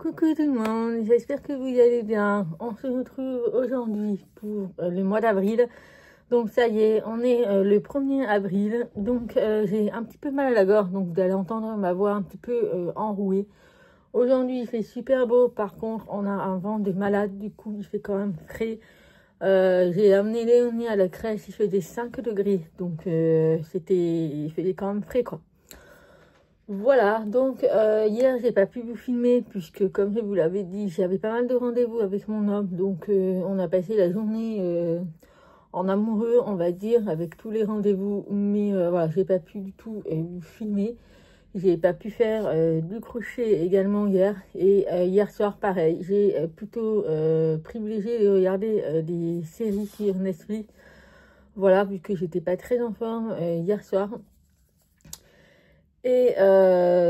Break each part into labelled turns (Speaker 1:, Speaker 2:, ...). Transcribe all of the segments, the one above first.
Speaker 1: Coucou tout le monde, j'espère que vous allez bien. On se retrouve aujourd'hui pour le mois d'avril. Donc ça y est, on est le 1er avril. Donc j'ai un petit peu mal à la gorge, donc vous allez entendre ma voix un petit peu enrouée. Aujourd'hui il fait super beau, par contre on a un vent de malade, du coup il fait quand même frais. J'ai amené Léonie à la crèche, il faisait 5 degrés, donc il faisait quand même frais quoi. Voilà, donc hier j'ai pas pu vous filmer puisque comme je vous l'avais dit, j'avais pas mal de rendez-vous avec mon homme, donc on a passé la journée en amoureux, on va dire, avec tous les rendez-vous, mais voilà, j'ai pas pu du tout vous filmer. J'ai pas pu faire du crochet également hier, et hier soir pareil, j'ai plutôt privilégié de regarder des séries sur Netflix, voilà, vu que j'étais pas très en forme hier soir. Et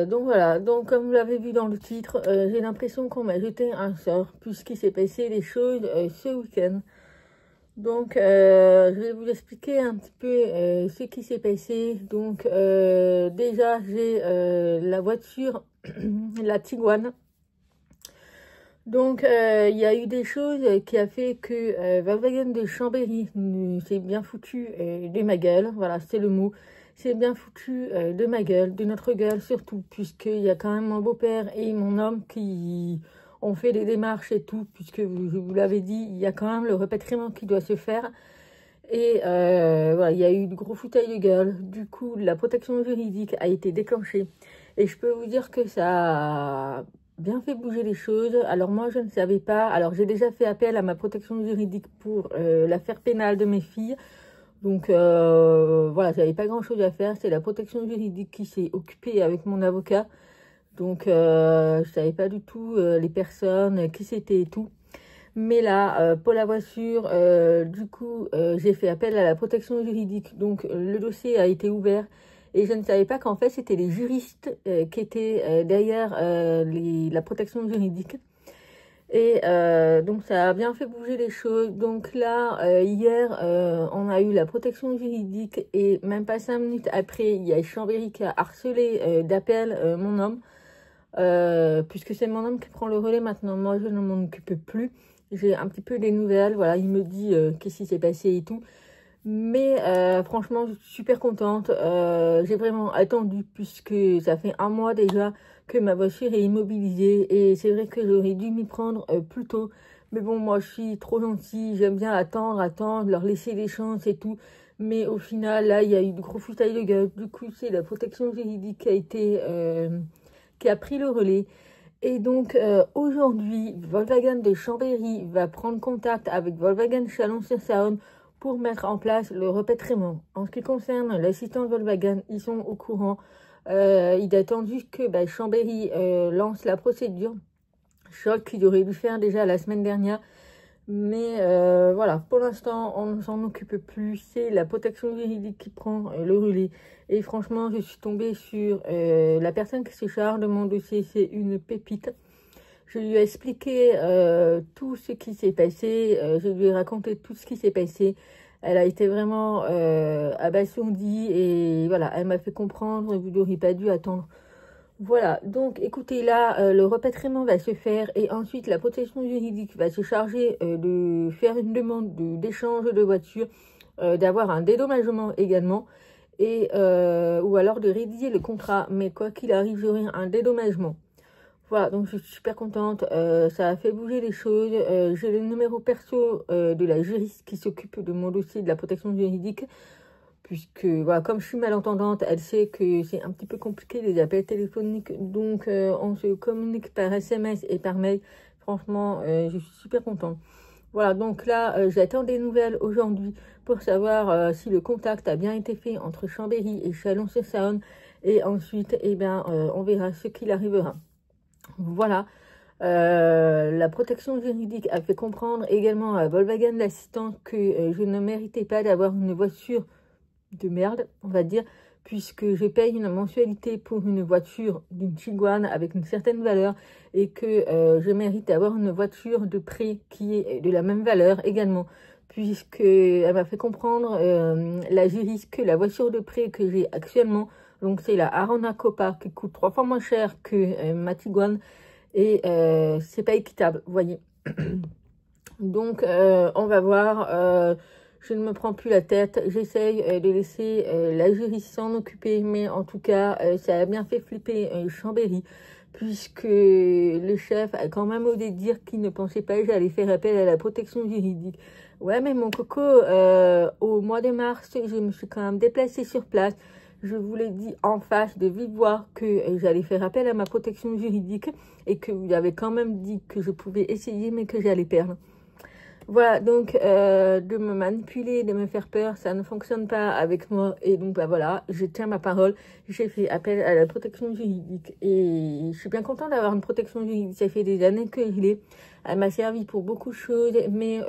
Speaker 1: donc voilà, donc comme vous l'avez vu dans le titre, j'ai l'impression qu'on m'a jeté un sort puisqu'il s'est passé des choses ce week-end. Donc je vais vous expliquer un petit peu ce qui s'est passé. Donc déjà j'ai la voiture, la Tiguan. Donc il y a eu des choses qui a fait que Volkswagen de Chambéry s'est bien foutu de ma gueule, voilà c'est le mot. C'est bien foutu de ma gueule, de notre gueule surtout, puisqu'il y a quand même mon beau-père et mon homme qui ont fait des démarches et tout, puisque je vous l'avais dit, il y a quand même le repatriement qui doit se faire. Et voilà, il y a eu de gros foutailles de gueule. Du coup, la protection juridique a été déclenchée. Et je peux vous dire que ça a bien fait bouger les choses. Alors moi, je ne savais pas. Alors j'ai déjà fait appel à ma protection juridique pour l'affaire pénale de mes filles. Donc voilà, j'avais pas grand chose à faire, c'est la protection juridique qui s'est occupée avec mon avocat. Donc je savais pas du tout les personnes, qui c'était et tout. Mais là, pour la voiture, du coup, j'ai fait appel à la protection juridique. Donc le dossier a été ouvert et je ne savais pas qu'en fait c'était les juristes qui étaient derrière la protection juridique. Et donc ça a bien fait bouger les choses. Donc là, hier, on a eu la protection juridique et même pas 5 minutes après, il y a Chambéry qui a harcelé d'appel mon homme. Puisque c'est mon homme qui prend le relais maintenant, moi je ne m'en occupe plus. J'ai un petit peu des nouvelles, voilà, il me dit qu'est-ce qui s'est passé et tout. Mais franchement, je suis super contente. J'ai vraiment attendu puisque ça fait un mois déjà que ma voiture est immobilisée. Et c'est vrai que j'aurais dû m'y prendre plus tôt. Mais bon, moi, je suis trop gentille. J'aime bien attendre, leur laisser des chances et tout. Mais au final, là, il y a eu de gros foutailles de gueule. Du coup, c'est la protection juridique qui a pris le relais. Et donc, aujourd'hui, Volkswagen de Chambéry va prendre contact avec Volkswagen Chalon-sur-Saône pour mettre en place le repatriement. En ce qui concerne l'assistance Volkswagen, ils sont au courant. Il est attendu que Chambéry lance la procédure. Choc qu'il aurait dû faire déjà la semaine dernière. Mais voilà, pour l'instant, on ne s'en occupe plus. C'est la protection juridique qui prend le relais. Et franchement, je suis tombée sur la personne qui se charge de mon dossier. C'est une pépite. Je lui ai expliqué tout ce qui s'est passé, je lui ai raconté tout ce qui s'est passé. Elle a été vraiment abasourdie et voilà, elle m'a fait comprendre, vous n'auriez pas dû attendre. Voilà, donc écoutez, là, le repatriement va se faire et ensuite la protection juridique va se charger de faire une demande d'échange de voiture, d'avoir un dédommagement également et ou alors de rédiger le contrat. Mais quoi qu'il arrive, j'aurai un dédommagement. Voilà, donc je suis super contente, ça a fait bouger les choses. J'ai le numéro perso de la juriste qui s'occupe de mon dossier de la protection juridique, puisque voilà, comme je suis malentendante, elle sait que c'est un petit peu compliqué les appels téléphoniques, donc on se communique par SMS et par mail. Franchement, je suis super contente. Voilà, donc là, j'attends des nouvelles aujourd'hui pour savoir si le contact a bien été fait entre Chambéry et Chalon-sur-Saône, et ensuite, eh bien, on verra ce qu'il arrivera. Voilà, la protection juridique a fait comprendre également à Volkswagen l'assistant que je ne méritais pas d'avoir une voiture de merde, on va dire, puisque je paye une mensualité pour une voiture d'une Tiguan avec une certaine valeur et que je mérite d'avoir une voiture de prêt qui est de la même valeur également, puisque elle m'a fait comprendre, la juriste, que la voiture de prêt que j'ai actuellement, donc c'est la Arona Copa qui coûte 3 fois moins cher que ma Tiguan, Et c'est pas équitable, vous voyez. Donc, on va voir. Je ne me prends plus la tête. J'essaye de laisser la jury s'en occuper. Mais en tout cas, ça a bien fait flipper Chambéry. Puisque le chef a quand même osé dire qu'il ne pensait pas que j'allais faire appel à la protection juridique. Ouais, mais mon coco, au mois de mars, je me suis quand même déplacée sur place. Je vous l'ai dit en face de vive voix que j'allais faire appel à ma protection juridique et que vous avez quand même dit que je pouvais essayer mais que j'allais perdre. Voilà, donc de me manipuler, de me faire peur, ça ne fonctionne pas avec moi. Et donc, bah voilà, je tiens ma parole. J'ai fait appel à la protection juridique. Et je suis bien contente d'avoir une protection juridique. Ça fait des années que je l'ai. Elle m'a servi pour beaucoup de choses. Mais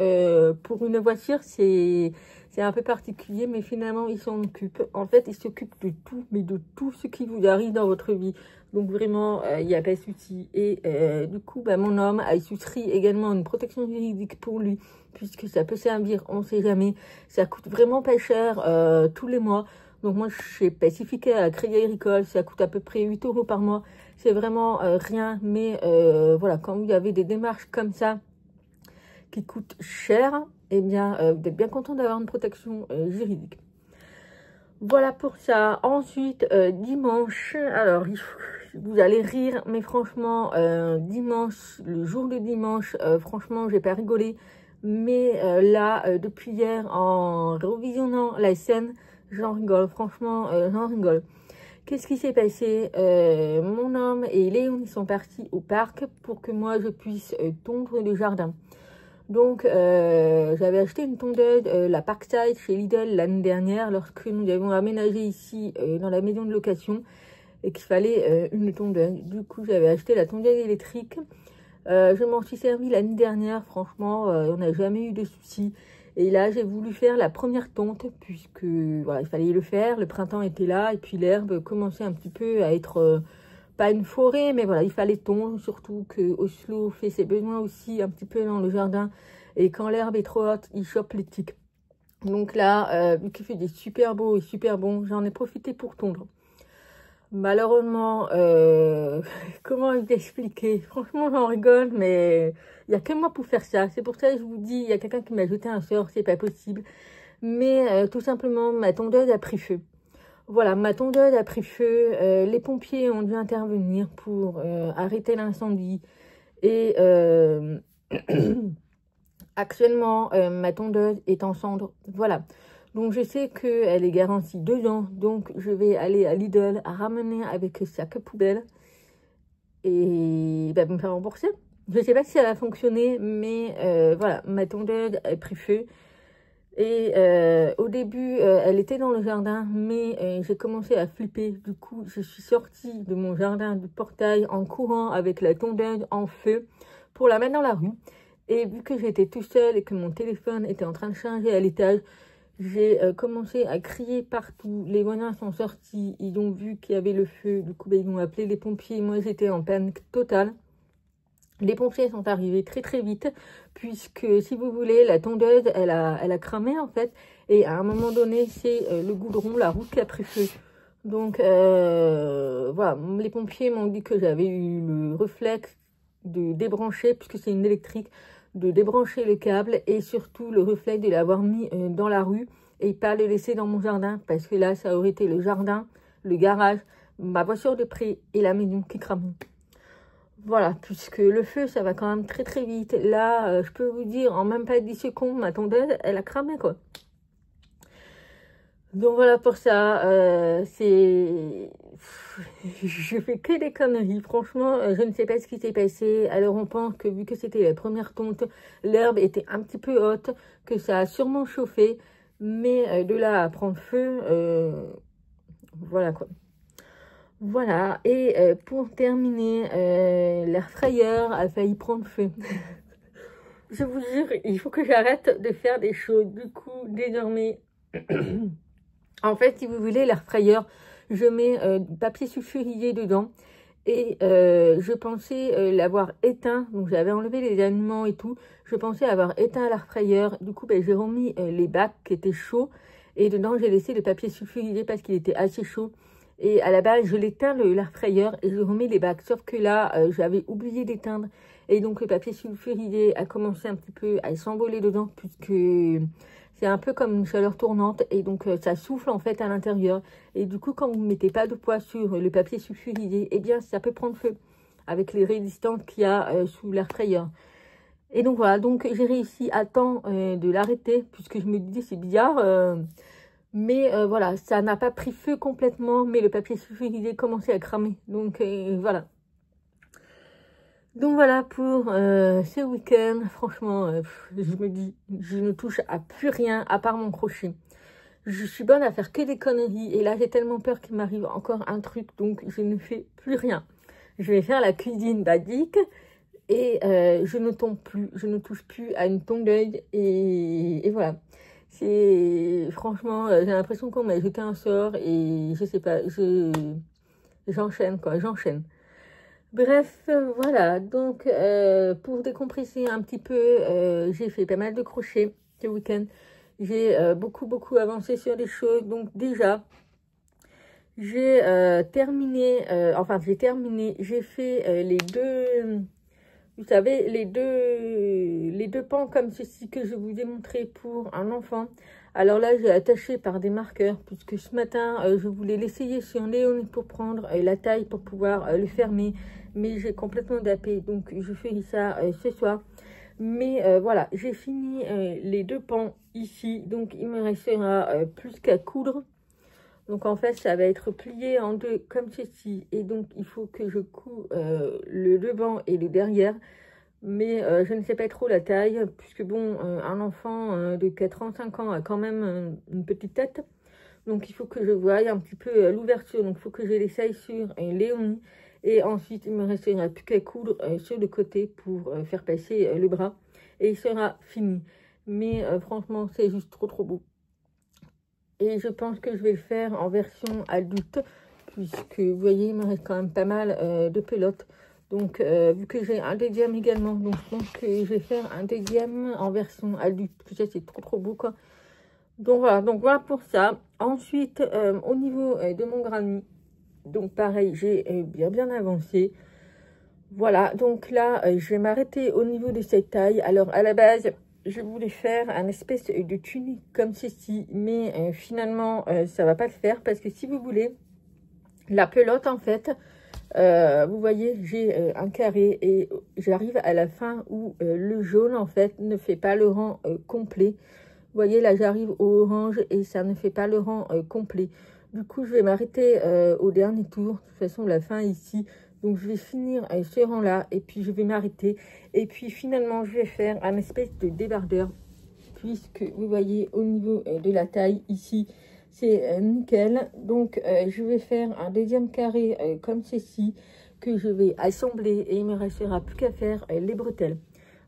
Speaker 1: pour une voiture, c'est un peu particulier. Mais finalement, ils s'en occupent. En fait, ils s'occupent de tout, mais de tout ce qui vous arrive dans votre vie. Donc vraiment, il n'y a pas de souci. Et du coup, bah, mon homme a souscrit également une protection juridique pour lui, puisque ça peut servir, on ne sait jamais. Ça coûte vraiment pas cher tous les mois. Donc moi, je suis pacifiée à Crédit Agricole, ça coûte à peu près 8 € par mois. C'est vraiment rien, mais voilà, quand vous avez des démarches comme ça qui coûtent cher, eh bien, vous êtes bien content d'avoir une protection juridique. Voilà pour ça. Ensuite, dimanche, alors vous allez rire, mais franchement, dimanche, le jour de dimanche, franchement, j'ai pas rigolé. Mais là, depuis hier, en revisionnant la scène, j'en rigole. Franchement, j'en rigole. Qu'est-ce qui s'est passé? Mon homme et Léon, ils sont partis au parc pour que moi, je puisse tondre le jardin. Donc, j'avais acheté une tondeuse, la Parkside chez Lidl l'année dernière, lorsque nous avons aménagé ici dans la maison de location et qu'il fallait une tondeuse. Du coup, j'avais acheté la tondeuse électrique. Je m'en suis servi l'année dernière, franchement, on n'a jamais eu de soucis. Et là, j'ai voulu faire la première tonte, puisque voilà, il fallait le faire. Le printemps était là, et puis l'herbe commençait un petit peu à être... pas une forêt, mais voilà, il fallait tondre, surtout que Oslo fait ses besoins aussi un petit peu dans le jardin. Et quand l'herbe est trop haute, il chope les tiques. Donc là, vu qu'il fait des super beaux et super bons, j'en ai profité pour tondre. Malheureusement, comment vous expliquer? Franchement, j'en rigole, mais il n'y a que moi pour faire ça. C'est pour ça que je vous dis, il y a quelqu'un qui m'a jeté un sort, c'est pas possible. Mais tout simplement, ma tondeuse a pris feu. Voilà, ma tondeuse a pris feu, les pompiers ont dû intervenir pour arrêter l'incendie et actuellement ma tondeuse est en cendres, voilà. Donc je sais qu'elle est garantie 2 ans, donc je vais aller à Lidl à ramener avec sac poubelle et me faire rembourser. Je ne sais pas si ça va fonctionner, mais voilà, ma tondeuse a pris feu. Et au début, elle était dans le jardin, mais j'ai commencé à flipper. Du coup, je suis sortie de mon jardin, du portail, en courant avec la tondeuse en feu pour la mettre dans la rue. Et vu que j'étais tout seul et que mon téléphone était en train de charger à l'étage, j'ai commencé à crier partout. Les voisins sont sortis, ils ont vu qu'il y avait le feu. Du coup, ils ont appelé les pompiers. Moi, j'étais en panique totale. Les pompiers sont arrivés très très vite, puisque si vous voulez, la tondeuse, elle a cramé en fait. Et à un moment donné, c'est le goudron, la route qui a pris feu. Donc voilà, les pompiers m'ont dit que j'avais eu le réflexe de débrancher, puisque c'est une électrique, de débrancher le câble et surtout le réflexe de l'avoir mis dans la rue et pas le laisser dans mon jardin, parce que là, ça aurait été le jardin, le garage, ma voiture de près et la maison qui crame. Voilà, puisque le feu, ça va quand même très très vite. Là, je peux vous dire, en même pas 10 secondes, ma tondeuse, elle a cramé, quoi. Donc voilà pour ça, c'est... Je fais que des conneries, franchement, je ne sais pas ce qui s'est passé. Alors on pense que vu que c'était la première tonte, l'herbe était un petit peu haute, que ça a sûrement chauffé, mais de là à prendre feu, voilà quoi. Voilà, et pour terminer, l'air frayeur a failli prendre feu. Je vous jure, il faut que j'arrête de faire des choses. Du coup, désormais, en fait, si vous voulez, l'air frayeur, je mets du papier sulfurisé dedans. Et je pensais l'avoir éteint, donc j'avais enlevé les aliments et tout. Je pensais avoir éteint l'air frayeur. Du coup, j'ai remis les bacs qui étaient chauds. Et dedans, j'ai laissé le papier sulfurisé parce qu'il était assez chaud. Et à la base, je l'éteins l'air fryer et je remets les bacs. Sauf que là, j'avais oublié d'éteindre. Et donc, le papier sulfurisé a commencé un petit peu à s'envoler dedans puisque c'est un peu comme une chaleur tournante. Et donc, ça souffle en fait à l'intérieur. Et du coup, quand vous ne mettez pas de poids sur le papier sulfurisé, eh bien, ça peut prendre feu avec les résistances qu'il y a sous l'air fryer. Et donc, voilà. Donc, j'ai réussi à temps de l'arrêter puisque je me disais, c'est bizarre. Mais voilà, ça n'a pas pris feu complètement, mais le papier sulfurisé commençait à cramer. Donc voilà. Donc voilà pour ce week-end. Franchement, je me dis, je ne touche à plus rien à part mon crochet. Je suis bonne à faire que des conneries. Et là, j'ai tellement peur qu'il m'arrive encore un truc. Donc je ne fais plus rien. Je vais faire la cuisine basique. Et je ne tombe plus. Je ne touche plus à une tondeuse. Et voilà. C'est franchement, j'ai l'impression qu'on m'a jeté un sort et je sais pas, j'enchaîne quoi, j'enchaîne. Bref, voilà, donc pour décompresser un petit peu, j'ai fait pas mal de crochets ce week-end. J'ai beaucoup avancé sur des choses, donc déjà, j'ai terminé, j'ai fait les deux... Vous savez, les deux pans comme ceci que je vous ai montré pour un enfant. Alors là, j'ai attaché par des marqueurs, puisque ce matin, je voulais l'essayer sur Léonie pour prendre la taille pour pouvoir le fermer. Mais j'ai complètement zappé, donc je ferai ça ce soir. Mais voilà, j'ai fini les deux pans ici, donc il me restera plus qu'à coudre. Donc en fait, ça va être plié en deux comme ceci. Et donc, il faut que je couds le devant et le derrière. Mais je ne sais pas trop la taille, puisque bon, un enfant de 4 ans, 5 ans a quand même une petite tête. Donc il faut que je voie un petit peu l'ouverture. Donc il faut que je l'essaye sur Léonie. Et ensuite, il me restera plus qu'à coudre sur le côté pour faire passer le bras. Et il sera fini. Mais franchement, c'est juste trop beau. Et je pense que je vais le faire en version adulte, puisque vous voyez, il me reste quand même pas mal de pelotes. Donc, vu que j'ai un deuxième également, donc je pense que je vais faire un deuxième en version adulte, parce que ça c'est trop beau quoi. Donc voilà pour ça. Ensuite, au niveau de mon granny, donc pareil, j'ai bien avancé. Voilà, donc là, je vais m'arrêter au niveau de cette taille. Alors, à la base, je voulais faire un espèce de tunique comme ceci, mais finalement, ça va pas le faire parce que si vous voulez, la pelote, en fait, vous voyez, j'ai un carré et j'arrive à la fin où le jaune, en fait, ne fait pas le rang complet. Vous voyez, là, j'arrive au orange et ça ne fait pas le rang complet. Du coup, je vais m'arrêter au dernier tour. De toute façon, la fin ici. Donc, je vais finir ce rang-là et puis je vais m'arrêter. Et puis, finalement, je vais faire un espèce de débardeur. Puisque, vous voyez, au niveau de la taille, ici, c'est nickel. Donc, je vais faire un deuxième carré comme ceci que je vais assembler. Et il me restera plus qu'à faire les bretelles.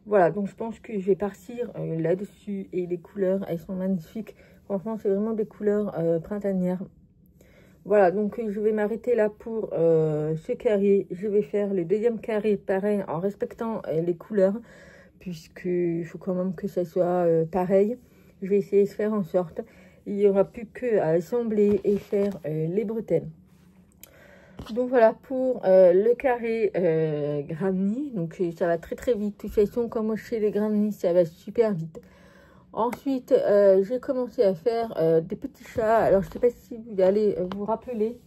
Speaker 1: Voilà, donc je pense que je vais partir là-dessus. Et les couleurs, elles sont magnifiques. Franchement, c'est vraiment des couleurs printanières. Voilà, donc je vais m'arrêter là pour ce carré. Je vais faire le deuxième carré, pareil, en respectant les couleurs. Puisqu'il faut quand même que ça soit pareil. Je vais essayer de faire en sorte. Il n'y aura plus qu'à assembler et faire les bretelles. Donc voilà pour le carré granny. Donc ça va très vite. De toute façon, comme moi je fais les granny, ça va super vite. Ensuite, j'ai commencé à faire des petits chats. Alors je ne sais pas si vous allez vous rappeler.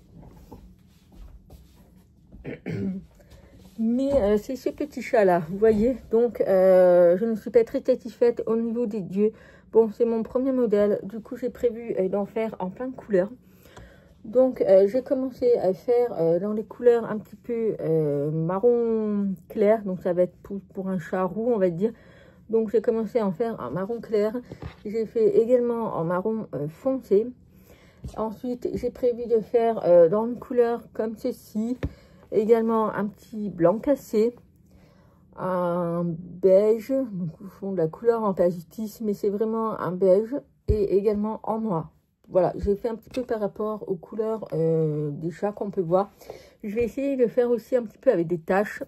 Speaker 1: Mais c'est ce petit chat là, vous voyez. Donc je ne suis pas très satisfaite au niveau des yeux. Bon, c'est mon premier modèle. Du coup, j'ai prévu d'en faire en plein de couleurs. Donc, j'ai commencé à faire dans les couleurs un petit peu marron clair. Donc, ça va être pour un chat roux, on va dire. Donc, j'ai commencé à en faire un marron clair. J'ai fait également en marron foncé. Ensuite, j'ai prévu de faire dans une couleur comme ceci. Également un petit blanc cassé. Un beige. Donc, au fond de la couleur en pailletis, mais c'est vraiment un beige. Et également en noir. Voilà, j'ai fait un petit peu par rapport aux couleurs des chats qu'on peut voir. Je vais essayer de faire aussi un petit peu avec des taches.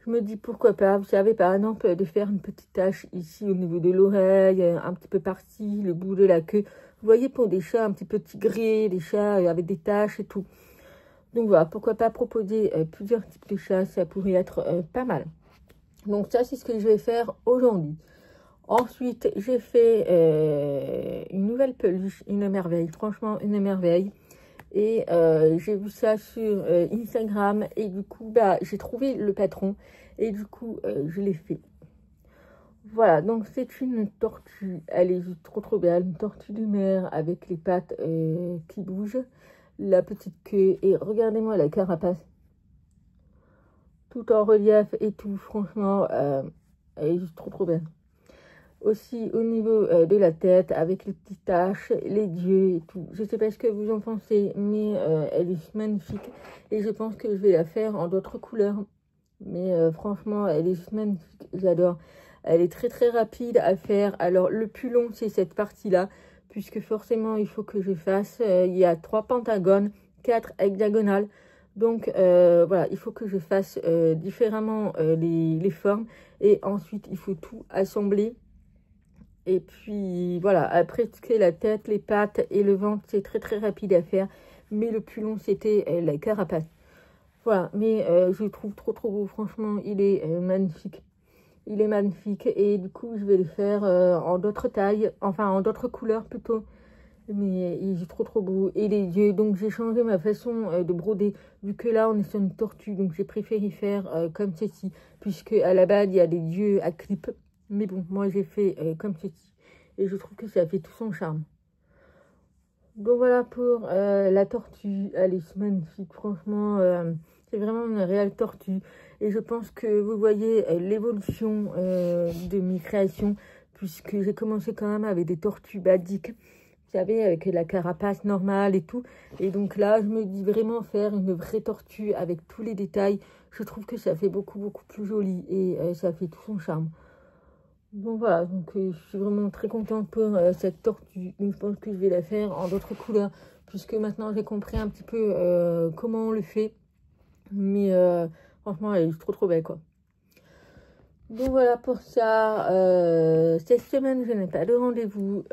Speaker 1: Je me dis pourquoi pas, vous savez, par exemple, de faire une petite tache ici au niveau de l'oreille, un petit peu par-ci, le bout de la queue. Vous voyez, pour des chats un petit peu tigrés, des chats avec des taches et tout. Donc voilà, pourquoi pas proposer plusieurs types de chats, ça pourrait être pas mal. Donc ça, c'est ce que je vais faire aujourd'hui. Ensuite, j'ai fait une nouvelle peluche, une merveille, franchement une merveille. Et j'ai vu ça sur Instagram et du coup, bah, j'ai trouvé le patron et du coup, je l'ai fait. Voilà, donc c'est une tortue, elle est juste trop belle, une tortue de mer avec les pattes qui bougent, la petite queue et regardez-moi la carapace, tout en relief et tout, franchement, elle est juste trop belle. Aussi au niveau de la tête avec les petites taches, les yeux et tout. Je sais pas ce que vous en pensez, mais elle est magnifique et je pense que je vais la faire en d'autres couleurs. Mais franchement, elle est juste magnifique, j'adore. Elle est très rapide à faire. Alors le plus long, c'est cette partie-là, puisque forcément, il faut que je fasse, il y a 3 pentagones, 4 hexagonales. Donc voilà, il faut que je fasse différemment les formes et ensuite, il faut tout assembler. Et puis voilà, après ce qui est la tête, les pattes et le ventre, c'est très rapide à faire. Mais le plus long, c'était la carapace. Voilà, mais je le trouve trop beau, franchement, il est magnifique. Il est magnifique et du coup, je vais le faire en d'autres tailles, enfin en d'autres couleurs plutôt. Mais il est trop beau. Et les yeux, donc j'ai changé ma façon de broder, vu que là, on est sur une tortue, donc j'ai préféré faire comme ceci, puisque à la base, il y a des yeux à clip. Mais bon, moi, j'ai fait comme ceci. Et je trouve que ça fait tout son charme. Donc voilà pour la tortue, elle est magnifique, franchement, c'est vraiment une réelle tortue. Et je pense que vous voyez l'évolution de mes créations, puisque j'ai commencé quand même avec des tortues basiques, vous savez, avec la carapace normale et tout. Et donc là, je me dis vraiment faire une vraie tortue avec tous les détails. Je trouve que ça fait beaucoup plus joli et ça fait tout son charme. Donc voilà, donc je suis vraiment très contente pour cette tortue. Donc, je pense que je vais la faire en d'autres couleurs, puisque maintenant j'ai compris un petit peu comment on le fait. Mais franchement, elle est trop belle, quoi. Donc voilà pour ça. Cette semaine, je n'ai pas de rendez-vous.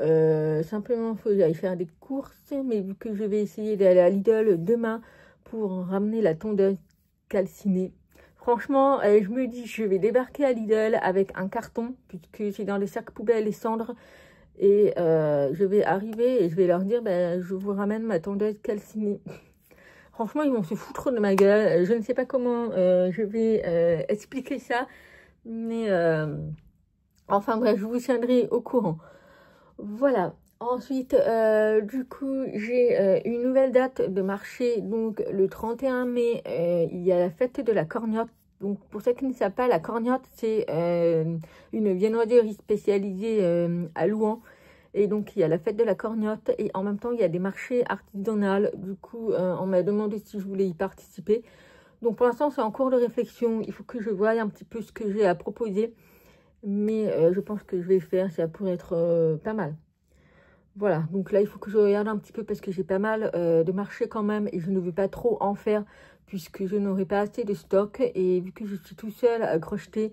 Speaker 1: Simplement, il faut que j'aille faire des courses. Mais vu que je vais essayer d'aller à Lidl demain pour ramener la tondeuse calcinée. Franchement, je me dis, je vais débarquer à Lidl avec un carton, puisque c'est dans les sacs poubelles les cendres. Et je vais arriver et je vais leur dire, ben, je vous ramène ma tondeuse calcinée. Franchement, ils vont se foutre de ma gueule. Je ne sais pas comment je vais expliquer ça. Mais enfin bref, je vous tiendrai au courant. Voilà. Ensuite, du coup, j'ai une nouvelle date de marché. Donc, le 31 mai, il y a la fête de la corgnotte. Donc, pour ceux qui ne savent pas, la corgnotte, c'est une viennoiserie spécialisée à Louhans. Et donc, il y a la fête de la corgnotte. Et en même temps, il y a des marchés artisanaux. Du coup, on m'a demandé si je voulais y participer. Donc, pour l'instant, c'est en cours de réflexion. Il faut que je voie un petit peu ce que j'ai à proposer. Mais je pense que je vais faire. Ça pourrait être pas mal. Voilà, donc là, il faut que je regarde un petit peu parce que j'ai pas mal de marchés quand même et je ne veux pas trop en faire puisque je n'aurai pas assez de stock. Et vu que je suis tout seul à crocheter,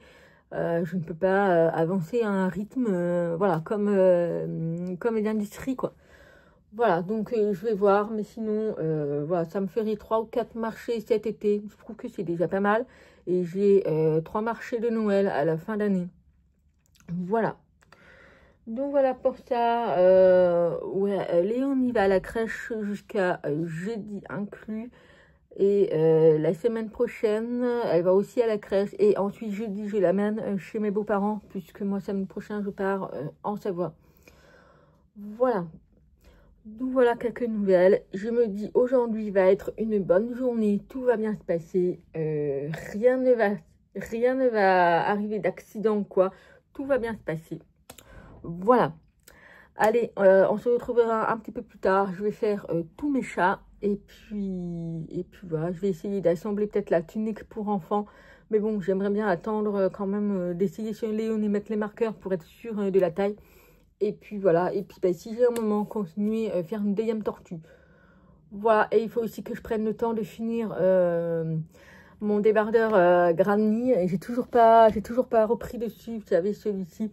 Speaker 1: je ne peux pas avancer à un rythme voilà, comme les industries, quoi. Voilà, donc je vais voir, mais sinon, voilà, ça me ferait 3 ou 4 marchés cet été. Je trouve que c'est déjà pas mal. Et j'ai 3 marchés de Noël à la fin d'année. Voilà. Donc voilà pour ça, ouais, Léon y va à la crèche jusqu'à jeudi inclus. Et la semaine prochaine, elle va aussi à la crèche. Et ensuite, jeudi, je l'amène chez mes beaux-parents, puisque moi, samedi prochain, je pars en Savoie. Voilà. Donc voilà quelques nouvelles. Je me dis, aujourd'hui va être une bonne journée. Tout va bien se passer. Rien ne va arriver d'accident, quoi. Tout va bien se passer. Voilà. Allez, on se retrouvera un petit peu plus tard. Je vais faire tous mes chats. Et puis voilà, je vais essayer d'assembler peut-être la tunique pour enfants. Mais bon, j'aimerais bien attendre quand même d'essayer sur Léon et mettre les marqueurs pour être sûr de la taille. Et puis voilà, et puis bah, si j'ai un moment, continuer à faire une deuxième tortue. Voilà, et il faut aussi que je prenne le temps de finir mon débardeur Granny. J'ai toujours pas repris dessus, vous savez, celui-ci.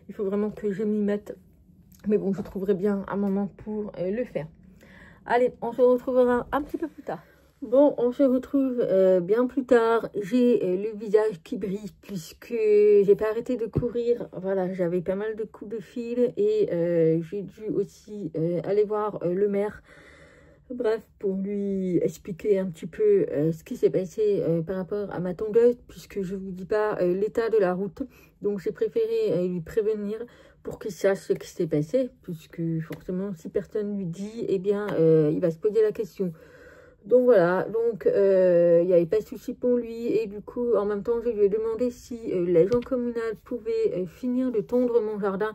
Speaker 1: Il faut vraiment que je m'y mette. Mais bon, je trouverai bien un moment pour le faire. Allez, on se retrouvera un petit peu plus tard. Bon, on se retrouve bien plus tard. J'ai le visage qui brille puisque j'ai pas arrêté de courir. Voilà, j'avais pas mal de coups de fil et j'ai dû aussi aller voir le maire. Bref, pour lui expliquer un petit peu ce qui s'est passé par rapport à ma tondeuse, puisque je ne vous dis pas l'état de la route. Donc j'ai préféré lui prévenir pour qu'il sache ce qui s'est passé, puisque forcément, si personne lui dit, eh bien, il va se poser la question. Donc voilà, donc il n'y avait pas de souci pour lui, et du coup, en même temps, je lui ai demandé si l'agent communal pouvait finir de tondre mon jardin,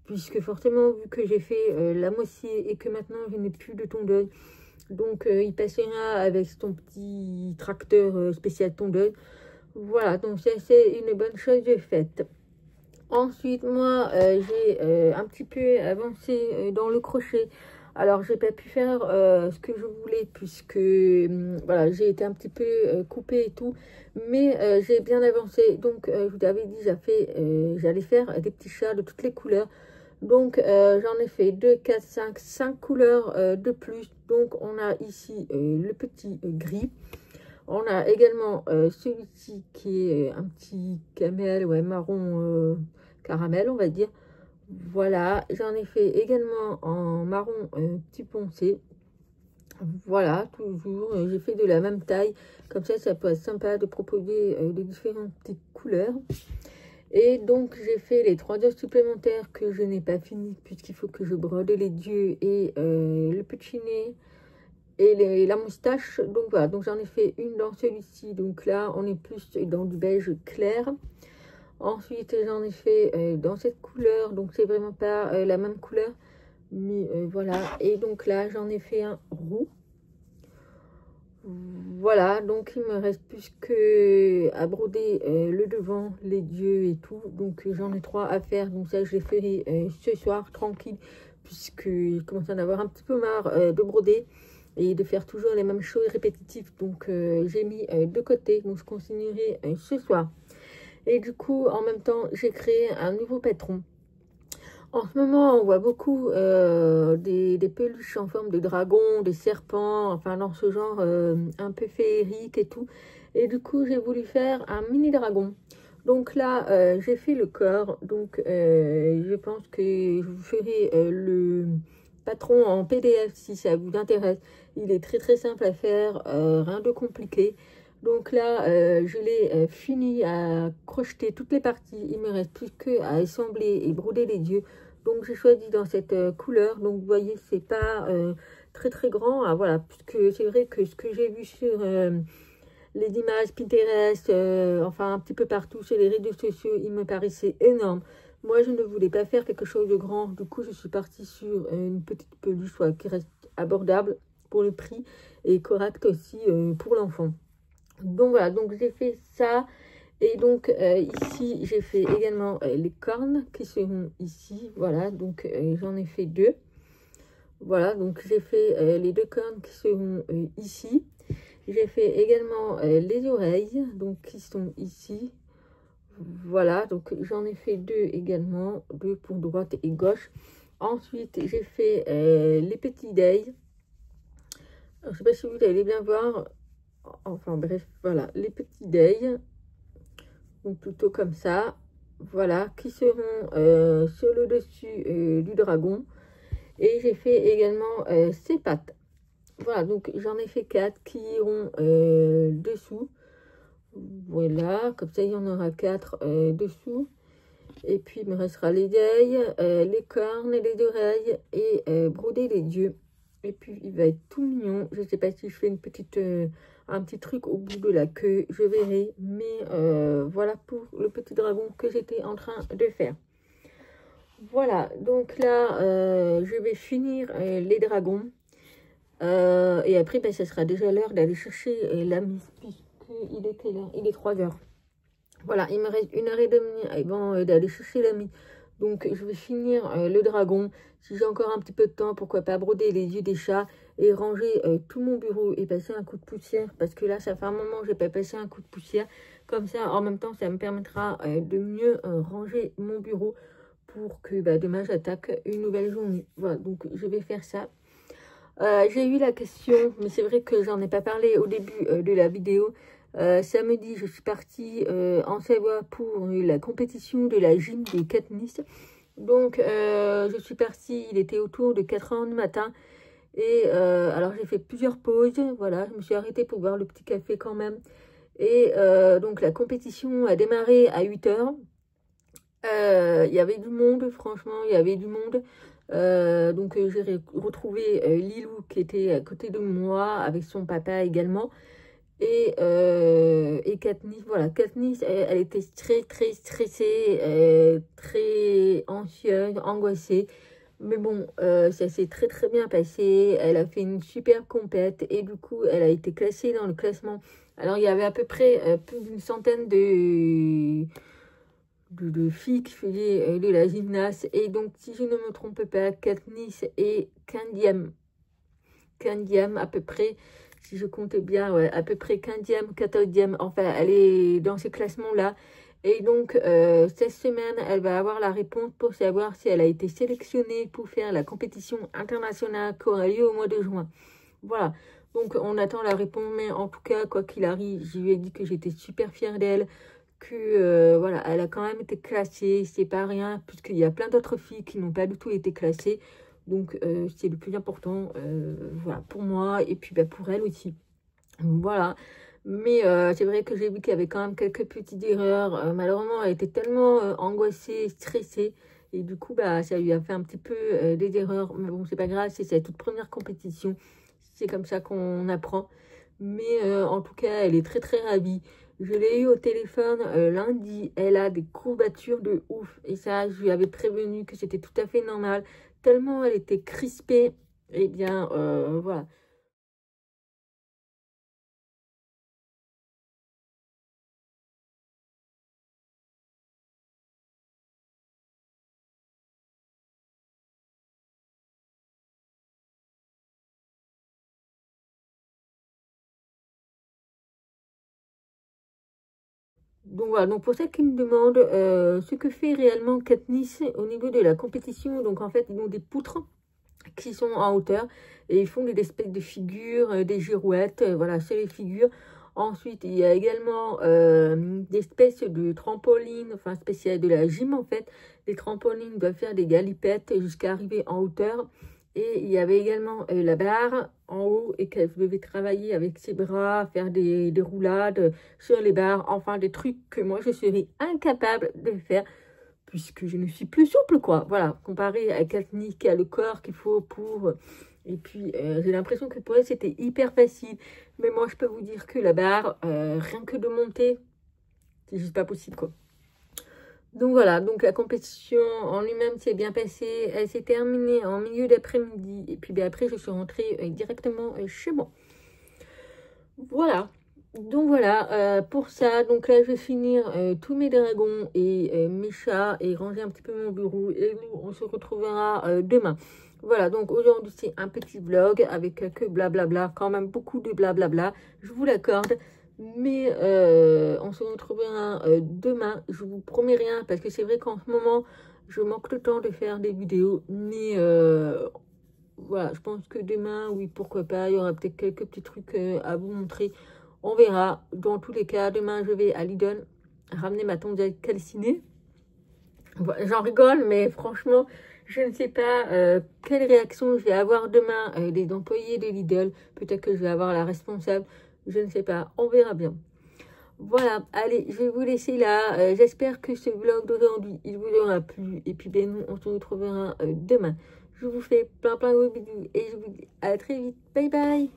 Speaker 1: puisque forcément, vu que j'ai fait la moitié et que maintenant je n'ai plus de tondeuse, donc il passera avec son petit tracteur spécial tondeuse. Voilà, donc ça c'est une bonne chose de faite. Ensuite, moi, j'ai un petit peu avancé dans le crochet. Alors, j'ai pas pu faire ce que je voulais, puisque voilà, j'ai été un petit peu coupée et tout. Mais j'ai bien avancé. Donc, je vous avais dit, j'allais faire des petits chats de toutes les couleurs. Donc, j'en ai fait 2, 4, 5 couleurs de plus. Donc, on a ici le petit gris. On a également celui-ci qui est un petit camel, ouais, marron caramel, on va dire. Voilà, j'en ai fait également en marron petit poncé. Voilà, toujours, j'ai fait de la même taille. Comme ça peut être sympa de proposer de différentes petites couleurs. Et donc, j'ai fait les 3 œufs supplémentaires que je n'ai pas fini, puisqu'il faut que je brode les yeux et le petit nez et la moustache. Donc voilà, donc j'en ai fait une dans celui-ci. Donc là, on est plus dans du beige clair. Ensuite, j'en ai fait dans cette couleur. Donc, c'est vraiment pas la même couleur. Mais voilà. Et donc là, j'en ai fait un roux. Voilà, donc il me reste plus que à broder le devant, les yeux et tout. Donc j'en ai 3 à faire. Donc ça, je les ferai ce soir, tranquille, puisque je commence à en avoir un petit peu marre de broder et de faire toujours les mêmes choses répétitives. Donc j'ai mis de côté. Donc je continuerai ce soir. Et du coup, en même temps, j'ai créé un nouveau patron. En ce moment, on voit beaucoup des peluches en forme de dragon, des serpents, enfin dans ce genre un peu féerique et tout. Et du coup, j'ai voulu faire un mini dragon. Donc là, j'ai fait le corps. Donc, je pense que je vous ferai le patron en PDF si ça vous intéresse. Il est très très simple à faire, rien de compliqué. Donc là, je l'ai fini à crocheter toutes les parties. Il me reste plus qu'à assembler et broder les yeux. Donc j'ai choisi dans cette couleur. Donc vous voyez, c'est pas très très grand. Ah, voilà, puisque c'est vrai que ce que j'ai vu sur les images Pinterest, enfin un petit peu partout sur les réseaux sociaux, il me paraissait énorme. Moi, je ne voulais pas faire quelque chose de grand. Du coup, je suis partie sur une petite peluche qui reste abordable pour le prix et correct aussi pour l'enfant. Donc voilà, donc j'ai fait ça. Et donc ici, j'ai fait également les cornes qui seront ici. Voilà, donc j'en ai fait 2. Voilà, donc j'ai fait les 2 cornes qui seront ici. J'ai fait également les oreilles, donc qui sont ici. Voilà, donc j'en ai fait 2 également, 2 pour droite et gauche. Ensuite, j'ai fait les petits days. Alors, je ne sais pas si vous allez bien voir. Enfin bref, voilà, les petits days. Donc plutôt comme ça, voilà, qui seront sur le dessus du dragon. Et j'ai fait également ses pattes. Voilà, donc j'en ai fait 4 qui iront dessous. Voilà, comme ça il y en aura 4 dessous. Et puis il me restera les ailes, les cornes et les oreilles et broder les yeux. Et puis il va être tout mignon. Je ne sais pas si je fais une petite... un petit truc au bout de la queue, je verrai. Mais voilà pour le petit dragon que j'étais en train de faire. Voilà, donc là, je vais finir les dragons. Et après, ben, ça sera déjà l'heure d'aller chercher l'ami, puisqu'il est quelle heure? Il est 3 heures. Voilà, il me reste 1h30 avant d'aller chercher l'ami. Donc, je vais finir le dragon. Si j'ai encore un petit peu de temps, pourquoi pas broder les yeux des chats et ranger tout mon bureau et passer un coup de poussière. Parce que là, ça fait un moment que je n'ai pas passé un coup de poussière. Comme ça, en même temps, ça me permettra de mieux ranger mon bureau pour que demain j'attaque une nouvelle journée. Voilà, donc je vais faire ça. J'ai eu la question, mais c'est vrai que j'en ai pas parlé au début de la vidéo. Samedi, je suis partie en Savoie pour la compétition de la gym des Katniss. Donc, je suis partie, il était autour de 4 h du matin. Et alors, j'ai fait plusieurs pauses. Voilà, je me suis arrêtée pour boire le petit café quand même. Et donc, la compétition a démarré à 8 h. Il y avait du monde, franchement, il y avait du monde. Donc j'ai retrouvé Lilou qui était à côté de moi avec son papa également. Et Katniss, voilà, Katniss, elle était très stressée, très anxieuse, angoissée. Mais bon, ça s'est très bien passé. Elle a fait une super compète et du coup, elle a été classée dans le classement. Alors, il y avait à peu près plus d'une centaine de filles qui faisaient de la gymnase. Et donc, si je ne me trompe pas, Katniss et Candiam à peu près, si je compte bien, ouais, à peu près 15e, 14e, enfin, elle est dans ces classements-là. Et donc, cette semaine, elle va avoir la réponse pour savoir si elle a été sélectionnée pour faire la compétition internationale qui aura lieu au mois de juin. Voilà, donc on attend la réponse, mais en tout cas, quoi qu'il arrive, je lui ai dit que j'étais super fière d'elle, que voilà, elle a quand même été classée, c'est pas rien, puisqu'il y a plein d'autres filles qui n'ont pas du tout été classées. Donc, c'est le plus important, voilà, pour moi et puis pour elle aussi. Voilà. Mais c'est vrai que j'ai vu qu'il y avait quand même quelques petites erreurs. Malheureusement, elle était tellement angoissée, stressée. Et du coup, ça lui a fait un petit peu des erreurs. Mais bon, c'est pas grave, c'est sa toute première compétition. C'est comme ça qu'on apprend. Mais en tout cas, elle est très ravie. Je l'ai eu au téléphone lundi. Elle a des courbatures de ouf. Et ça, je lui avais prévenu que c'était tout à fait normal. Tellement elle était crispée. Eh bien, voilà. Donc voilà, donc pour celles qui me demandent ce que fait réellement Katniss au niveau de la compétition, donc en fait ils ont des poutres qui sont en hauteur et ils font des espèces de figures, des girouettes, voilà, c'est les figures. Ensuite il y a également des espèces de trampolines, enfin spéciales de la gym en fait. Les trampolines doivent faire des galipettes jusqu'à arriver en hauteur. Et il y avait également la barre en haut et qu'elle devait travailler avec ses bras, faire des roulades sur les barres, enfin des trucs que moi je serais incapable de faire puisque je ne suis plus souple quoi. Voilà, comparé à Katniss qui a le corps qu'il faut pour... Et puis j'ai l'impression que pour elle c'était hyper facile. Mais moi je peux vous dire que la barre, rien que de monter, c'est juste pas possible quoi. Donc voilà, donc la compétition en lui-même s'est bien passée. Elle s'est terminée en milieu d'après-midi. Et puis après, je suis rentrée directement chez moi. Voilà. Donc voilà, pour ça, donc là, je vais finir tous mes dragons et mes chats et ranger un petit peu mon bureau. Et nous, on se retrouvera demain. Voilà, donc aujourd'hui, c'est un petit vlog avec quelques blablabla, quand même beaucoup de blablabla, je vous l'accorde. Mais on se retrouvera demain. Je vous promets rien parce que c'est vrai qu'en ce moment, je manque le temps de faire des vidéos. Mais voilà, je pense que demain, oui, pourquoi pas, il y aura peut-être quelques petits trucs à vous montrer. On verra. Dans tous les cas, demain, je vais à Lidl ramener ma tondeuse calcinée. Voilà, j'en rigole, mais franchement, je ne sais pas quelle réaction je vais avoir demain des employés de Lidl. Peut-être que je vais avoir la responsable. Je ne sais pas. On verra bien. Voilà. Allez, je vais vous laisser là. J'espère que ce vlog d'aujourd'hui, il vous aura plu. Et puis, nous, on se retrouvera demain. Je vous fais plein de gros bisous. Et je vous dis à très vite. Bye bye.